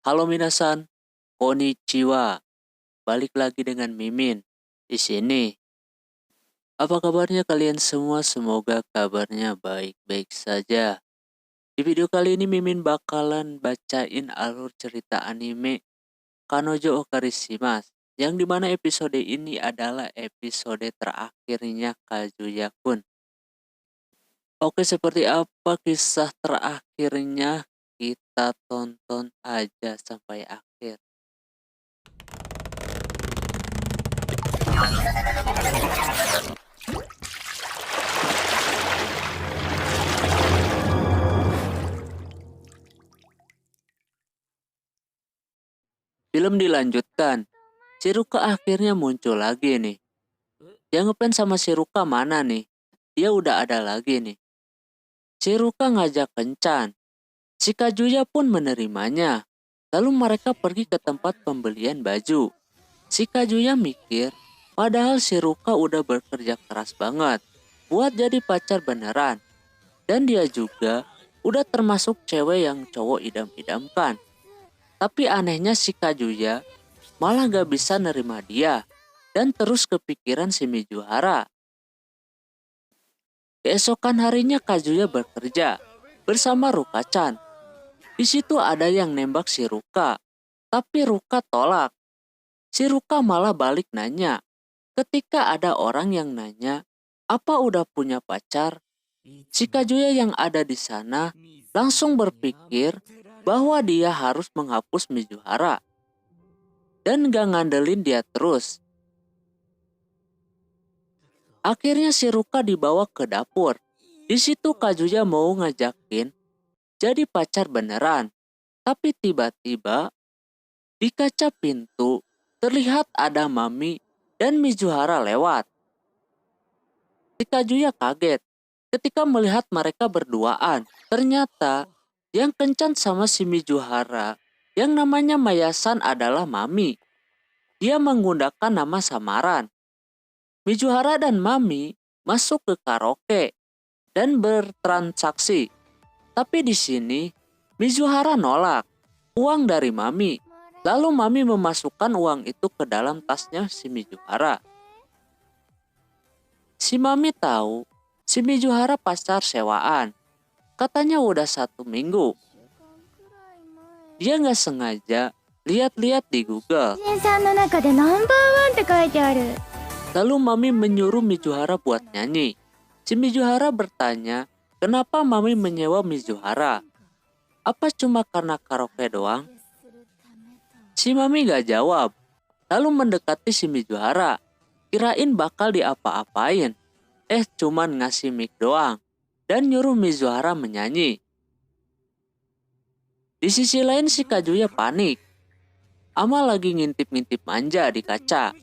Halo minasan, konnichiwa. Balik lagi dengan Mimin di sini. Apa kabarnya kalian semua? Semoga kabarnya baik-baik saja. Di video kali ini Mimin bakalan bacain alur cerita anime Kanojo Okarishimasu, yang dimana episode ini adalah episode terakhirnya Kazuya-kun. Oke, seperti apa kisah terakhirnya? Kita tonton aja sampai akhir. Film dilanjutkan. Shiruka akhirnya muncul lagi nih. Yang ngefans sama Shiruka mana nih? Dia udah ada lagi nih. Shiruka ngajak kencan. Si Kazuya pun menerimanya. Lalu mereka pergi ke tempat pembelian baju. Si Kazuya mikir, padahal Shiruka udah bekerja keras banget buat jadi pacar beneran. Dan dia juga udah termasuk cewek yang cowok idam-idamkan. Tapi anehnya si Kazuya malah gak bisa nerima dia dan terus kepikiran si Mizuhara. Keesokan harinya Kazuya bekerja bersama Ruka-chan. Di situ ada yang nembak si Ruka, tapi Ruka tolak. Si Ruka malah balik nanya. Ketika ada orang yang nanya, apa udah punya pacar? Si Kazuya yang ada di sana langsung berpikir bahwa dia harus menghapus Mizuhara dan gak ngandelin dia terus. Akhirnya si Ruka dibawa ke dapur. Di situ Kazuya mau ngajakin jadi pacar beneran. Tapi tiba-tiba di kaca pintu terlihat ada Mami dan Mizuhara lewat. Si Kazuya kaget ketika melihat mereka berduaan. Ternyata yang kencan sama si Mizuhara yang namanya Mayasan adalah Mami. Dia menggunakan nama samaran. Mizuhara dan Mami masuk ke karaoke dan bertransaksi. Tapi di sini Mizuhara nolak uang dari Mami. Lalu Mami memasukkan uang itu ke dalam tasnya si Mizuhara. Si Mami tahu si Mizuhara pacar sewaan. Katanya udah 1 minggu. Dia nggak sengaja lihat-lihat di Google. Lalu Mami menyuruh Mizuhara buat nyanyi. Si Mizuhara bertanya, kenapa Mami menyewa Mizuhara? Apa cuma karena karaoke doang? Si Mami gak jawab. Lalu mendekati si Mizuhara. Kirain bakal diapa-apain. Cuman ngasih mic doang. Dan nyuruh Mizuhara menyanyi. Di sisi lain si Kazuya panik. Ama lagi ngintip-ngintip manja di kaca.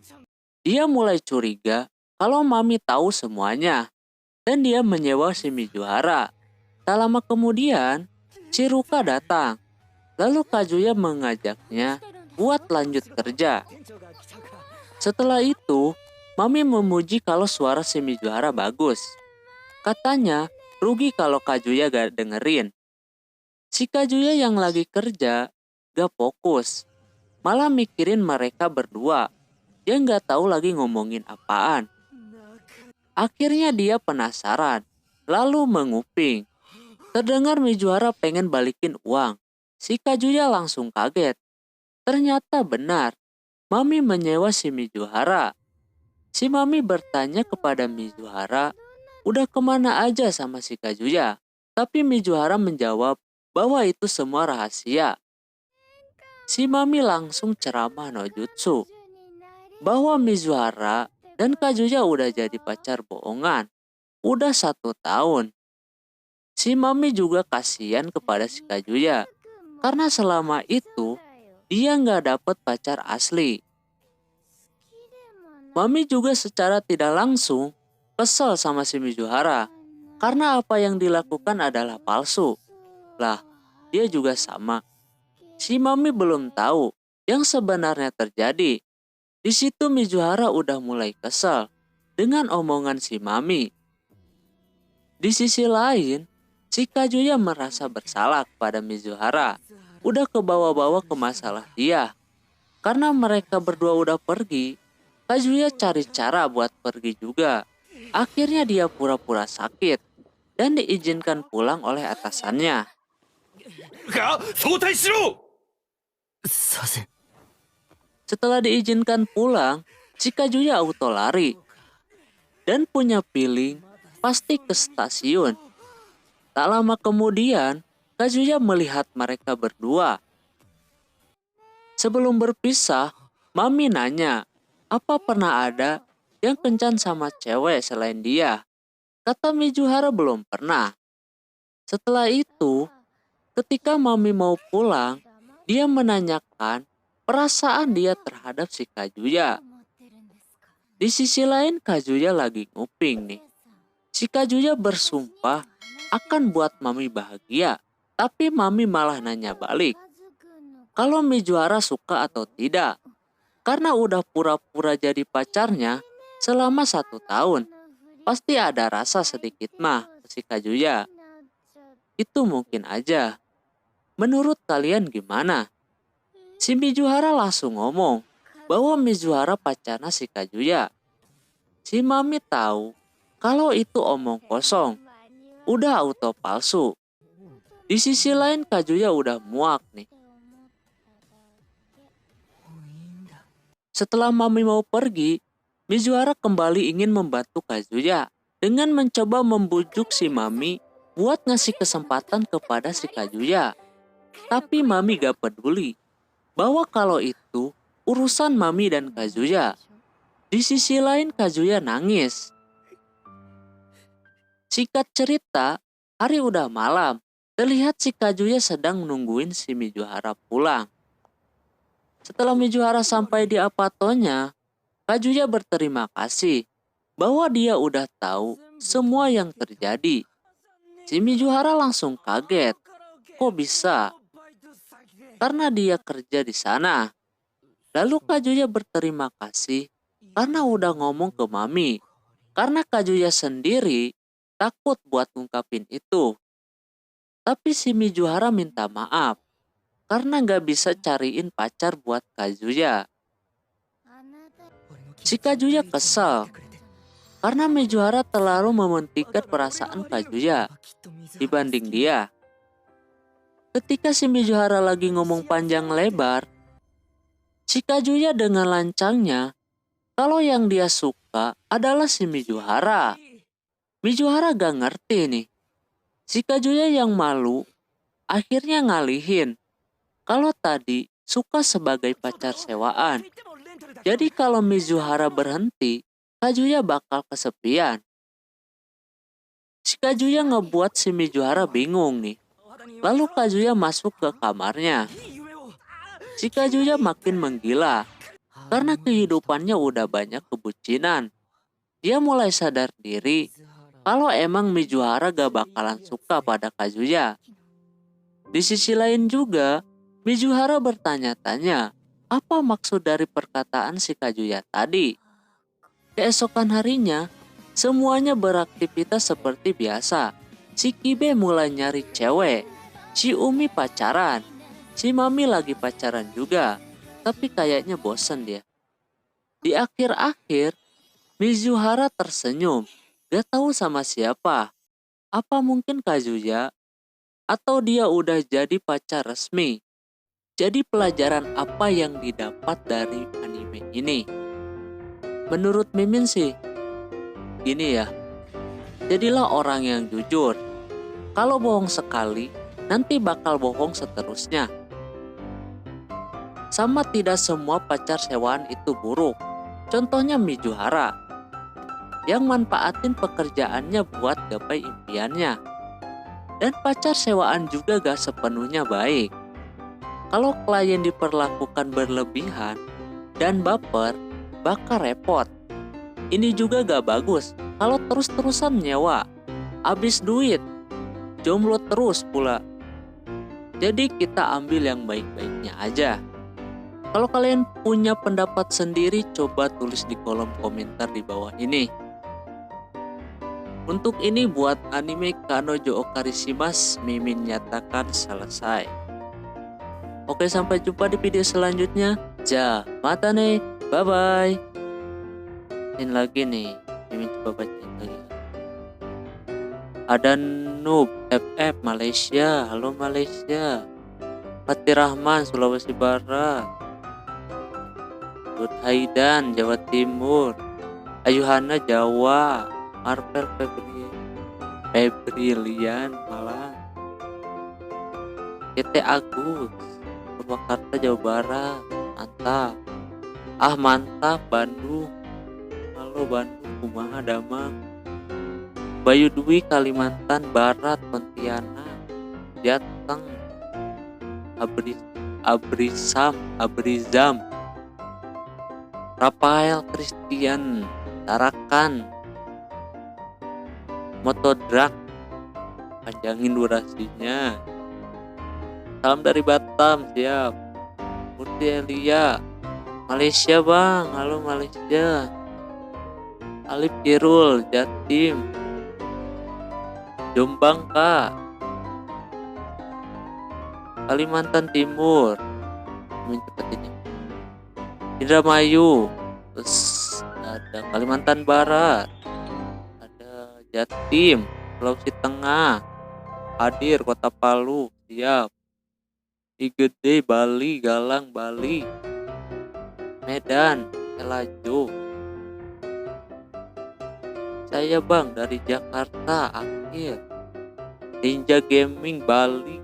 Dia mulai curiga kalau Mami tahu semuanya. Dan dia menyewa si Mizuhara. Tak lama kemudian, si Ruka datang. Lalu Kazuya mengajaknya buat lanjut kerja. Setelah itu, Mami memuji kalau suara si Mizuhara bagus. Katanya, rugi kalau Kazuya gak dengerin. Si Kazuya yang lagi kerja gak fokus. Malah mikirin mereka berdua. Dia gak tahu lagi ngomongin apaan. Akhirnya dia penasaran, lalu menguping. Terdengar Mizuhara pengen balikin uang. Si Kazuya langsung kaget. Ternyata benar, Mami menyewa si Mizuhara. Si Mami bertanya kepada Mizuhara, udah kemana aja sama si Kazuya? Tapi Mizuhara menjawab bahwa itu semua rahasia. Si Mami langsung ceramah no jutsu bahwa Mizuhara dan Kazuya udah jadi pacar bohongan. Udah 1 tahun. Si Mami juga kasihan kepada si Kazuya. Karena selama itu dia nggak dapet pacar asli. Mami juga secara tidak langsung kesel sama si Mizuhara. Karena apa yang dilakukan adalah palsu. Lah, dia juga sama. Si Mami belum tahu yang sebenarnya terjadi. Di situ Mizuhara udah mulai kesal dengan omongan si Mami. Di sisi lain, si Kazuya merasa bersalah kepada Mizuhara. udah kebawa-bawa ke masalah dia. Karena mereka berdua udah pergi, Kazuya cari cara buat pergi juga. Akhirnya dia pura-pura sakit dan diizinkan pulang oleh atasannya. 早退しろ。 Setelah diizinkan pulang, si Kazuya auto lari dan punya feeling pasti ke stasiun. Tak lama kemudian, Kazuya melihat mereka berdua. Sebelum berpisah, Mami nanya, apa pernah ada yang kencan sama cewek selain dia? Kata Mizuhara belum pernah. Setelah itu, ketika Mami mau pulang, dia menanyakan perasaan dia terhadap si Kazuya. Di sisi lain Kazuya lagi nguping nih. Si Kazuya bersumpah akan buat Mami bahagia, tapi Mami malah nanya balik kalau Mizuhara suka atau tidak. Karena udah pura-pura jadi pacarnya selama 1 tahun, pasti ada rasa sedikit mah ke si Kazuya. Itu mungkin aja. Menurut kalian gimana? Si Mizuhara langsung ngomong bahwa Mizuhara pacarnya si Kazuya. Si Mami tahu kalau itu omong kosong, udah auto palsu. Di sisi lain Kazuya udah muak nih. Setelah Mami mau pergi, Mizuhara kembali ingin membantu Kazuya dengan mencoba membujuk si Mami buat ngasih kesempatan kepada si Kazuya. Tapi Mami gak peduli bahwa kalau itu urusan Mami dan Kazuya. Di sisi lain Kazuya nangis. Singkat cerita, hari udah malam. Terlihat si Kazuya sedang nungguin si Mizuhara pulang. Setelah Mizuhara sampai di apatonya, Kazuya berterima kasih bahwa dia udah tahu semua yang terjadi. Si Mizuhara langsung kaget. Kok bisa? Karena dia kerja di sana. Lalu Kazuya berterima kasih karena udah ngomong ke Mami. Karena Kazuya sendiri takut buat ngungkapin itu. Tapi si Mizuhara minta maaf karena gak bisa cariin pacar buat Kazuya. Si Kazuya kesal karena Mizuhara terlalu mementingkan perasaan Kazuya dibanding dia. Ketika si Mizuhara lagi ngomong panjang lebar, si Kazuya dengan lancangnya kalau yang dia suka adalah si Mizuhara. Mizuhara gak ngerti nih. Si Kazuya yang malu akhirnya ngalihin kalau tadi suka sebagai pacar sewaan. Jadi kalau Mizuhara berhenti, Kazuya bakal kesepian. Si Kazuya ngebuat si Mizuhara bingung nih. Lalu Kazuya masuk ke kamarnya. Si Kazuya makin menggila karena kehidupannya udah banyak kebucinan. Dia mulai sadar diri kalau emang Mizuhara gak bakalan suka pada Kazuya. Di sisi lain juga, Mizuhara bertanya-tanya apa maksud dari perkataan si Kazuya tadi. Keesokan harinya, semuanya beraktivitas seperti biasa. Si Kibe mulai nyari cewek, si Umi pacaran, si Mami lagi pacaran juga, tapi kayaknya bosen dia. Di akhir-akhir, Mizuhara tersenyum, gak tahu sama siapa. Apa mungkin Kazuya? Atau dia udah jadi pacar resmi? Jadi pelajaran apa yang didapat dari anime ini? Menurut Mimin sih, gini ya. Jadilah orang yang jujur. Kalau bohong sekali, nanti bakal bohong seterusnya. Sama tidak semua pacar sewaan itu buruk. Contohnya Mizuhara, yang manfaatin pekerjaannya buat gapai impiannya. Dan pacar sewaan juga gak sepenuhnya baik. Kalau klien diperlakukan berlebihan dan baper, bakal repot. Ini juga gak bagus kalau terus-terusan nyewa, habis duit, jomblo terus pula. Jadi kita ambil yang baik-baiknya aja. Kalau kalian punya pendapat sendiri, coba tulis di kolom komentar di bawah ini. Untuk ini buat anime Kanojo Okarishimasu, Mimin nyatakan selesai. Oke, sampai jumpa di video selanjutnya. Mata nih, bye bye. Ini lagi nih, Mimin coba bacain lagi. Ada Noob FF Malaysia, halo Malaysia. Fatih Rahman Sulawesi Barat. Bud Haidan Jawa Timur. Ayuhana Jawa. Marvel Febrilian Malang. PT Agus Purwakarta Jawa Barat. Mantap. Mantap Bandung. Halo Bandung, kumaha damang. Bayu Dwi Kalimantan Barat Pontianak. Jateng Abrizam Rafael Christian Tarakan Motodrak, panjangin durasinya. Salam dari Batam, siap. Murti Elia Malaysia bang, halo Malaysia. Alif Kirul Jatim Jombang kak, Kalimantan Timur. Cepet ini. Indramayu, terus ada Kalimantan Barat, ada Jatim, Sulawesi Tengah, hadir Kota Palu, siap. Igede Bali, Galang Bali, Medan, Elajo. Saya bang dari Jakarta, akhir. Ninja Gaming Bali,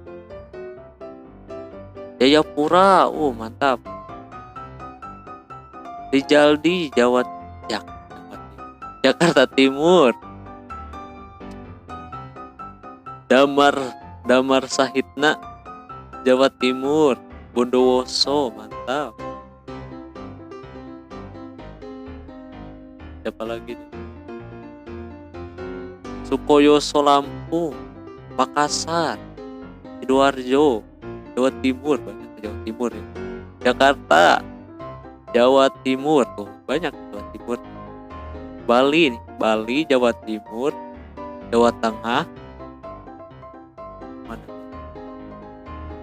Jayapura, mantap. Rijaldi Jakarta Timur. Damar Sahitna Jawa Timur. Bondowoso, mantap. Siapa lagi nih? Sukoyoso Lampung, Makassar, Sidoarjo, Jawa Timur, banyak Jawa Timur ya. Jakarta, Jawa Timur, tuh banyak Jawa Timur. Bali, Jawa Timur, Jawa Tengah. Mana?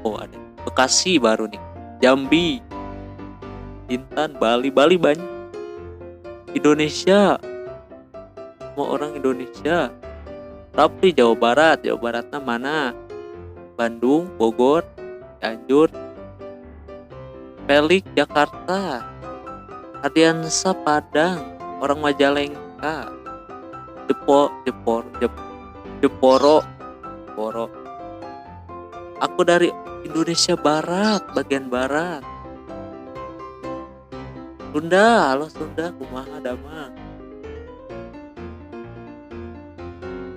Ada Bekasi baru nih. Jambi, Bintan, Bali banyak. Indonesia, semua orang Indonesia. Tapi Jawa Baratnya mana? Bandung, Bogor, Cianjur, Pelik, Jakarta, Ardiansa Padang, orang Majalengka, Jeporo. Aku dari Indonesia Barat, bagian barat. Sunda, halo Sunda, kumaha damang.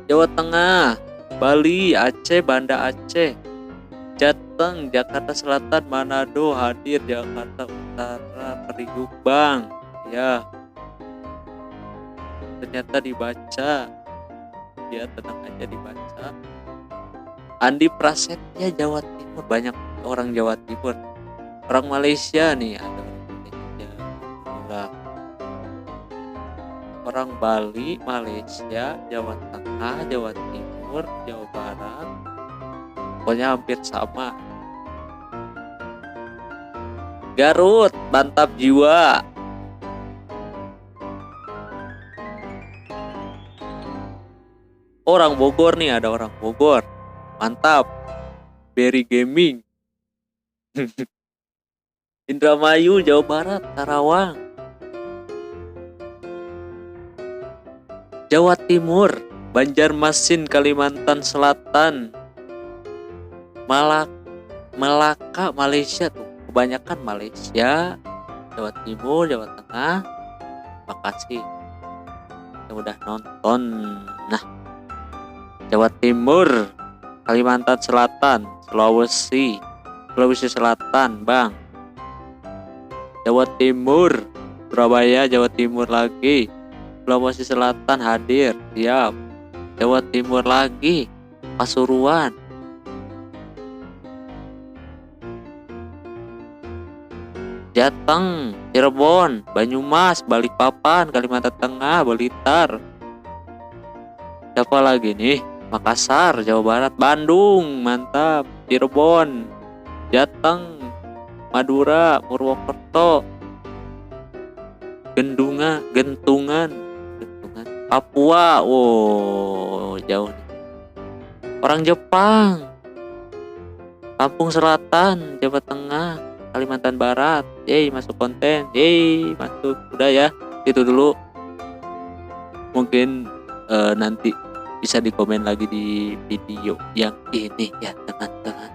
Jawa Tengah, Bali, Aceh, Banda Aceh, Jateng, Jakarta Selatan, Manado, hadir. Jakarta Utara, Periuk bang, ya. Ternyata dibaca, ya tenang aja dibaca. Andi Prasetya Jawa Timur, banyak orang Jawa Timur. Orang Malaysia nih, ada Malaysia. Orang Bali, Malaysia, Jawa Tengah, Jawa Timur, Jawa Barat, pokoknya hampir sama. Garut, mantap jiwa. Orang Bogor nih, ada orang Bogor, mantap. Berry Gaming. Indramayu, Jawa Barat, Karawang. Jawa Timur, Banjarmasin, Kalimantan Selatan, Melaka, Malaysia tuh, kebanyakan Malaysia, Jawa Timur, Jawa Tengah. Makasih yang udah nonton. Nah, Jawa Timur, Kalimantan Selatan, Sulawesi Selatan, bang. Jawa Timur, Surabaya, Jawa Timur lagi. Sulawesi Selatan hadir, siap. Jawa Timur lagi, Pasuruan. Jateng, Cirebon, Banyumas, Balikpapan, Kalimantan Tengah, Blitar. Siapa lagi nih? Makassar, Jawa Barat, Bandung, mantap. Cirebon, Jateng, Madura, Purwokerto, Gentungan, Papua. Wow, jauh nih. Orang Jepang, Lampung Selatan, Jawa Tengah, Kalimantan Barat. Yeay, masuk konten. Yeay, masuk. Udah ya, itu dulu. Mungkin nanti bisa dikomen lagi di video yang ini ya teman-teman.